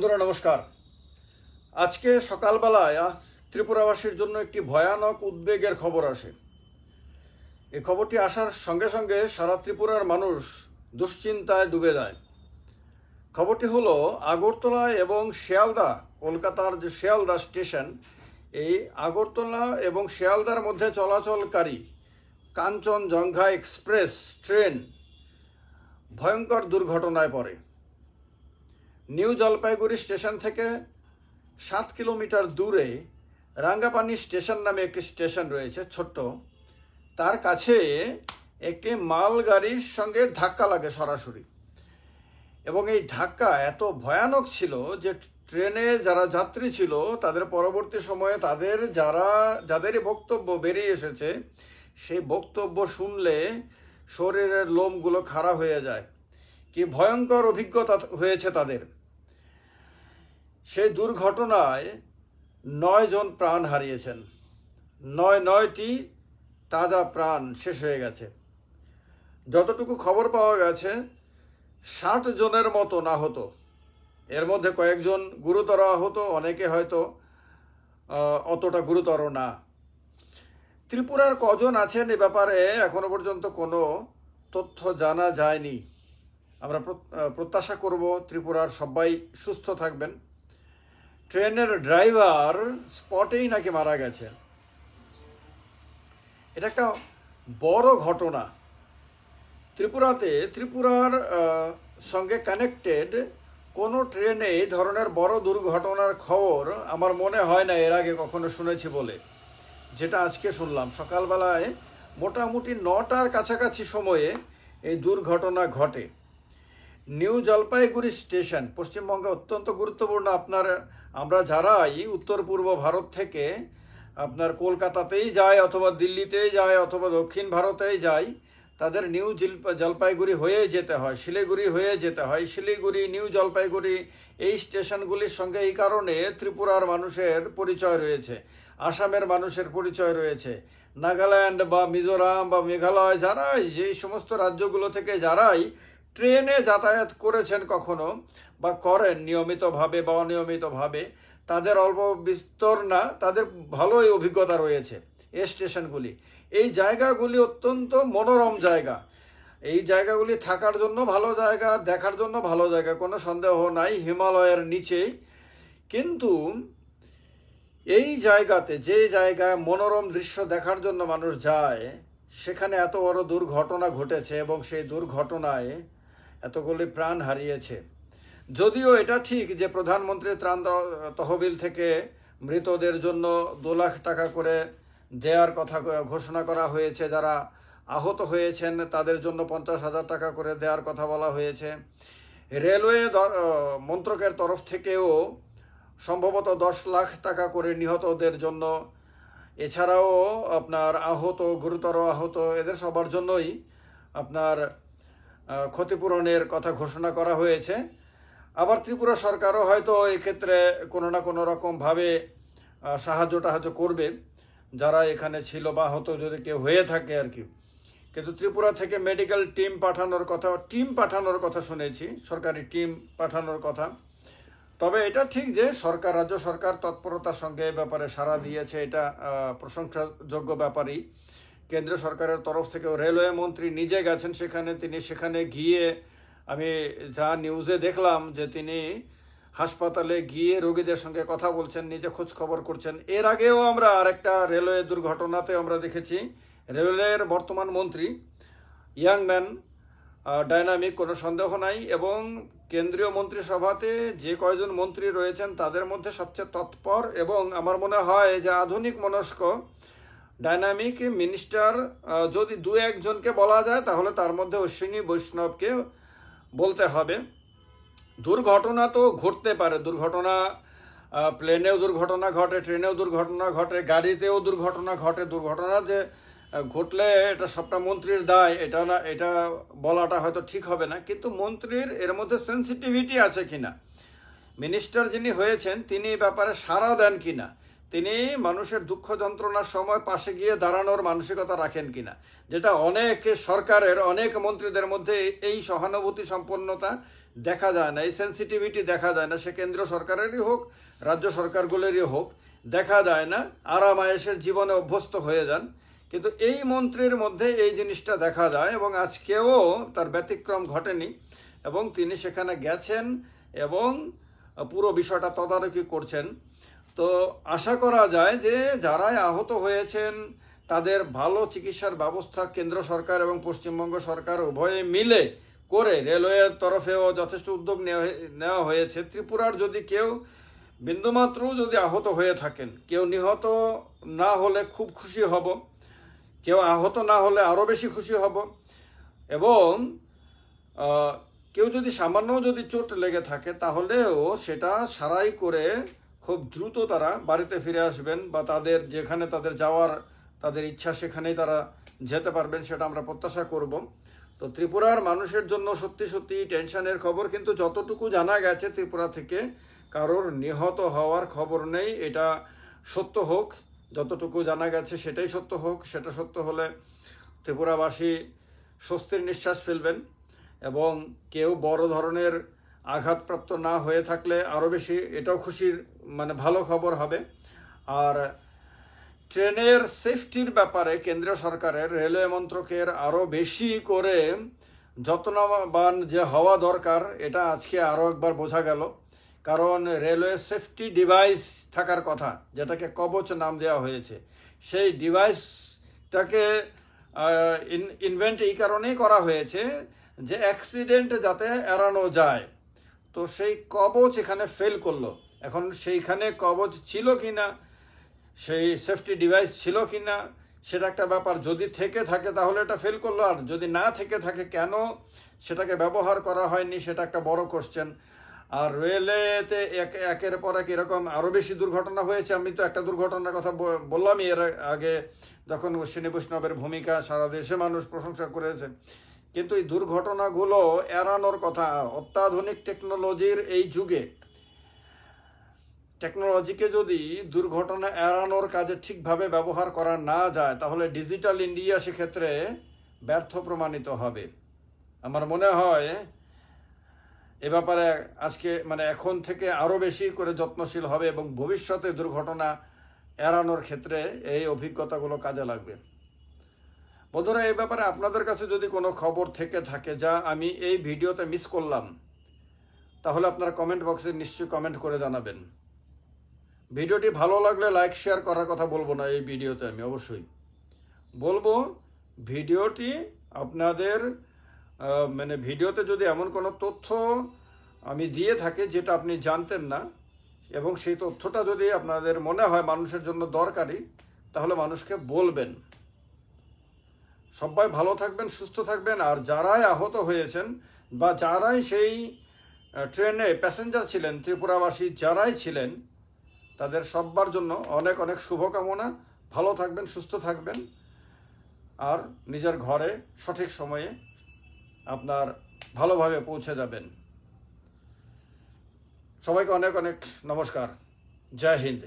বন্ধুরা নমস্কার। আজকে সকালবেলায় ত্রিপুরাবাসীর জন্য একটি ভয়ানক উদ্বেগের খবর আসে। এই খবরটি আসার সঙ্গে সঙ্গে সারা ত্রিপুরার মানুষ দুশ্চিন্তায় ডুবে যায়। খবরটি হলো আগরতলা এবং শিয়ালদা, কলকাতার যে শিয়ালদা স্টেশন, এই আগরতলা এবং শিয়ালদার মধ্যে চলাচলকারী কাঞ্চনজঙ্ঘা এক্সপ্রেস ট্রেন ভয়ঙ্কর দুর্ঘটনায় পড়ে। নিউ জলপাইগুড়ি স্টেশন থেকে 7 কিলোমিটার দূরে রাঙ্গাপানি স্টেশন নামে একটি স্টেশন রয়েছে ছোট্ট, তার কাছে একটি মালগাড়ির সঙ্গে ধাক্কা লাগে সরাসরি। এবং এই ধাক্কা এত ভয়ানক ছিল যে ট্রেনে যারা যাত্রী ছিল তাদের পরবর্তী সময়ে যাদেরই বক্তব্য বেরিয়ে এসেছে, সেই বক্তব্য শুনলে শরীরের লোমগুলো খাড়া হয়ে যায়। কি ভয়ঙ্কর অভিজ্ঞতা হয়েছে তাদের। সেই দুর্ঘটনায় 9 জন প্রাণ হারিয়েছেন। 9টি তাজা প্রাণ শেষ হয়ে গেছে। যতটুকু খবর পাওয়া গেছে 60 জনের মতো আহত। এর মধ্যে কয়েকজন গুরুতর আহত, অনেকে হয়তো অতটা গুরুতর না। ত্রিপুরার কজন আছেন এ ব্যাপারে এখনো পর্যন্ত কোনো তথ্য জানা যায়নি। আমরা প্রত্যাশা করব ত্রিপুরার সবাই সুস্থ থাকবেন। ট্রেনের ড্রাইভার স্পটেই নাকি মারা গেছে। এটা একটা বড় ঘটনা। ত্রিপুরার সঙ্গে কানেক্টেড কোনো ট্রেনে এই ধরনের বড় দুর্ঘটনার খবর আমার মনে হয় না এর আগে কখনো শুনেছি বলে, যেটা আজকে শুনলাম। সকালবেলায় মোটামুটি 9টার কাছাকাছি সময়ে এই দুর্ঘটনা ঘটে। নিউ জলপাইগুড়ি স্টেশন পশ্চিমবঙ্গে অত্যন্ত গুরুত্বপূর্ণ। আমরা যারাই উত্তর পূর্ব ভারত থেকে আপনার কলকাতাতেই যায় অথবা দিল্লিতেই যায় অথবা দক্ষিণ ভারতেই যাই, তাদের নিউ জলপাইগুড়ি হয়ে যেতে হয়, শিলিগুড়ি হয়ে যেতে হয়। শিলিগুড়ি, নিউ জলপাইগুড়ি এই স্টেশনগুলির সঙ্গে এই কারণে ত্রিপুরার মানুষের পরিচয় রয়েছে, আসামের মানুষের পরিচয় রয়েছে, নাগাল্যান্ড বা মিজোরাম বা মেঘালয় যারাই, যেই সমস্ত রাজ্যগুলো থেকে যারাই ট্রেনে যাতায়াত করেছেন কখনো বা করেন নিয়মিতভাবে বা অনিয়মিতভাবে, তাদের অল্প বিস্তর না, তাদের ভালোই অভিজ্ঞতা রয়েছে এই স্টেশনগুলি। এই জায়গাগুলি অত্যন্ত মনোরম জায়গা। এই জায়গাগুলি থাকার জন্য ভালো জায়গা, দেখার জন্য ভালো জায়গা, কোনো সন্দেহ নাই, হিমালয়ের নিচেই। কিন্তু এই জায়গাতে, যে জায়গায় মনোরম দৃশ্য দেখার জন্য মানুষ যায়, সেখানে এত বড় দুর্ঘটনা ঘটেছে এবং সেই দুর্ঘটনায় এতগুলি প্রাণ হারিয়েছে। যদিও এটা ঠিক যে প্রধানমন্ত্রী ত্রাণ তহবিল থেকে মৃতদের জন্য 2 লাখ টাকা করে দেওয়ার কথা ঘোষণা করা হয়েছে, যারা আহত হয়েছেন তাদের জন্য 50,000 টাকা করে দেওয়ার কথা বলা হয়েছে। রেলওয়ে মন্ত্রকের তরফ থেকেও সম্ভবত 10 লাখ টাকা করে নিহতদের জন্য, এছাড়াও আপনার আহত, গুরুতর আহত, এদের সবার জন্যই আপনার ক্ষতিপূরণের কথা ঘোষণা করা হয়েছে। আবার ত্রিপুরা সরকারও হয়তো এক্ষেত্রে কোনো না কোনো রকমভাবে সাহায্য করবে যারা এখানে ছিল বা হয়তো যদি কেউ হয়ে থাকে আর কি। কিন্তু ত্রিপুরা থেকে মেডিকেল টিম পাঠানোর কথা শুনেছি, সরকারি টিম পাঠানোর কথা। তবে এটা ঠিক যে রাজ্য সরকার তৎপরতার সঙ্গে এ ব্যাপারে সাড়া দিয়েছে, এটা প্রশংসাযোগ্য ব্যাপারই। কেন্দ্রীয় সরকারের তরফ থেকেও রেলওয়ে মন্ত্রী নিজে গেছেন সেখানে। তিনি সেখানে গিয়ে, আমি যা নিউজে দেখলাম যে তিনি হাসপাতালে গিয়ে রোগীদের সঙ্গে কথা বলছেন, নিজে খোঁজ খবর করছেন। এর আগেও আমরা আরেকটা রেলওয়ে দুর্ঘটনাতে আমরা দেখেছি রেলওয়ের বর্তমান মন্ত্রী, ইয়াং ম্যান, ডাইনামিক, কোনো সন্দেহ নাই। এবং কেন্দ্রীয় মন্ত্রিসভাতে যে কয়জন মন্ত্রী রয়েছেন তাদের মধ্যে সবচেয়ে তৎপর এবং আমার মনে হয় যে আধুনিক মনস্ক ডাইনামিক মিনিস্টার যদি 2-1 জনকে বলা যায় তাহলে তার মধ্যে অশ্বিনী বৈষ্ণবকে বলতে হবে। দুর্ঘটনা তো ঘটতে পারে, প্লেনেও দুর্ঘটনা ঘটে, ট্রেনেও দুর্ঘটনা ঘটে, গাড়িতেও দুর্ঘটনা ঘটে। দুর্ঘটনা যে ঘটলে এটা সবটা মন্ত্রীর দায় এটা বলাটা হয়তো ঠিক হবে না, কিন্তু মন্ত্রীর এর মধ্যে সেন্সিটিভিটি আছে কিনা, মিনিস্টার যিনি হয়েছেন তিনি ব্যাপারে সাড়া দেন কিনা, তিনি মানুষের দুঃখ যন্ত্রণার সময় পাশে গিয়ে দাঁড়ানোর মানসিকতা রাখেন কিনা, যেটা অনেক সরকারের অনেক মন্ত্রীদের মধ্যে এই সহানুভূতি সম্পন্নতা দেখা যায় না, এই সেন্সিটিভিটি দেখা যায় না, সে কেন্দ্র সরকারেরই হোক রাজ্য সরকারগুলোরই হোক, দেখা যায় না। আরাম আয়েশের জীবনে অভ্যস্ত হয়ে যান, কিন্তু এই মন্ত্রীর মধ্যে এই জিনিসটা দেখা যায় এবং আজকেও তার ব্যতিক্রম ঘটেনি এবং তিনি সেখানে গেছেন এবং পুরো বিষয়টা তদারকি করছেন। তো আশা করা যায় যে যারাই আহত হয়েছেন তাদের ভালো চিকিৎসার ব্যবস্থা কেন্দ্র সরকার এবং পশ্চিমবঙ্গ সরকার উভয়ে মিলে করে, রেলওয়ের তরফেও যথেষ্ট উদ্যোগ নেওয়া হয়েছে। ত্রিপুরার যদি কেউ বিন্দুমাত্র যদি আহত হয়ে থাকেন, কেউ নিহত না হলে খুব খুশি হব, কেউ আহত না হলে আরও বেশি খুশি হব, এবং কেউ যদি সামান্য যদি চোট লেগে থাকে তাহলেও সেটা সারাই করে খুব দ্রুত তারা বাড়িতে ফিরে আসবেন বা তাদের যেখানে তাদের যাওয়ার তাদের ইচ্ছা সেখানেই তারা যেতে পারবেন, সেটা আমরা প্রত্যাশা করব। তো ত্রিপুরার মানুষের জন্য সত্যি সত্যি টেনশনের খবর, কিন্তু যতটুকু জানা গেছে ত্রিপুরা থেকে কারোর নিহত হওয়ার খবর নেই। এটা সত্য হোক, যতটুকু জানা গেছে সেটাই সত্য হোক। সেটা সত্য হলে ত্রিপুরাবাসী স্বস্তির নিঃশ্বাস ফেলবেন এবং কেউ বড় ধরনের আঘাতপ্রাপ্ত না হয়ে থাকলে আরও বেশি এটাও খুশির ভালো খবর হবে। আর ট্রেনের সেফটির ব্যাপারে কেন্দ্রীয় সরকারের রেলওয়ে মন্ত্রকের আরও বেশি করে যত্নবান যে হওয়া দরকার, এটা আজকে আরও একবার বোঝা গেল। কারণ রেলওয়ে সেফটি ডিভাইস থাকার কথা, যেটাকে কবচ নাম দেওয়া হয়েছে, সেই ডিভাইসটাকে ইনভেন্ট এই কারণেই করা হয়েছে যে অ্যাক্সিডেন্ট যাতে এড়ানো যায়। তো সেই কবচ এখানে ফেল করলো। এখন সেইখানে কবচ ছিল কি না, সেই সেফটি ডিভাইস ছিল কি না, সেটা একটা ব্যাপার। যদি থেকে থাকে তাহলে এটা ফেল করলো, আর যদি না থেকে থাকে কেন সেটাকে ব্যবহার করা হয়নি সেটা একটা বড় কোশ্চেন। আর রেলওয়েতে একের পর এক এরকম আরও বেশি দুর্ঘটনা হয়েছে। আমি তো একটা দুর্ঘটনার কথা বললামই এর আগে, যখন অশ্বিনী বৈষ্ণবের ভূমিকা সারা দেশে মানুষ প্রশংসা করেছে, কিন্তু এই দুর্ঘটনাগুলো এড়ানোর কথা। অত্যাধুনিক টেকনোলজির এই যুগে টেকনোলজিকে যদি দুর্ঘটনা এড়ানোর কাজে ঠিকভাবে ব্যবহার করা না যায় তাহলে ডিজিটাল ইন্ডিয়া সেক্ষেত্রে ব্যর্থ প্রমাণিত হবে। আমার মনে হয় এ ব্যাপারে আজকে এখন থেকে আরও বেশি করে যত্নশীল হবে এবং ভবিষ্যতে দুর্ঘটনা এড়ানোর ক্ষেত্রে এই অভিজ্ঞতাগুলো কাজে লাগবে। বন্ধুরা, এই ব্যাপারে আপনাদের কাছে যদি কোনো খবর থেকে থাকে যা আমি এই ভিডিওতে মিস করলাম, তাহলে আপনারা কমেন্ট বক্সে নিশ্চয়ই কমেন্ট করে জানাবেন। ভিডিওটি ভালো লাগলে লাইক শেয়ার করার কথা বলবো না, এই ভিডিওতে আমি অবশ্যই বলবো ভিডিওটি আপনাদের ভিডিওতে যদি এমন কোনো তথ্য আমি দিয়ে থাকি যেটা আপনি জানতেন না, এবং সেই তথ্যটা যদি আপনাদের মনে হয় মানুষের জন্য দরকারি, তাহলে মানুষকে বলবেন। সবাই ভালো থাকবেন, সুস্থ থাকবেন। আর যারাই আহত হয়েছেন বা যারাই সেই ট্রেনে প্যাসেঞ্জার ছিলেন, ত্রিপুরাবাসী যারাই ছিলেন, তাদের সবার জন্য অনেক অনেক শুভকামনা। ভালো থাকবেন, সুস্থ থাকবেন, আর নিজের ঘরে সঠিক সময়ে আপনার ভালোভাবে পৌঁছে যাবেন। সবাইকে অনেক অনেক নমস্কার। জয় হিন্দ।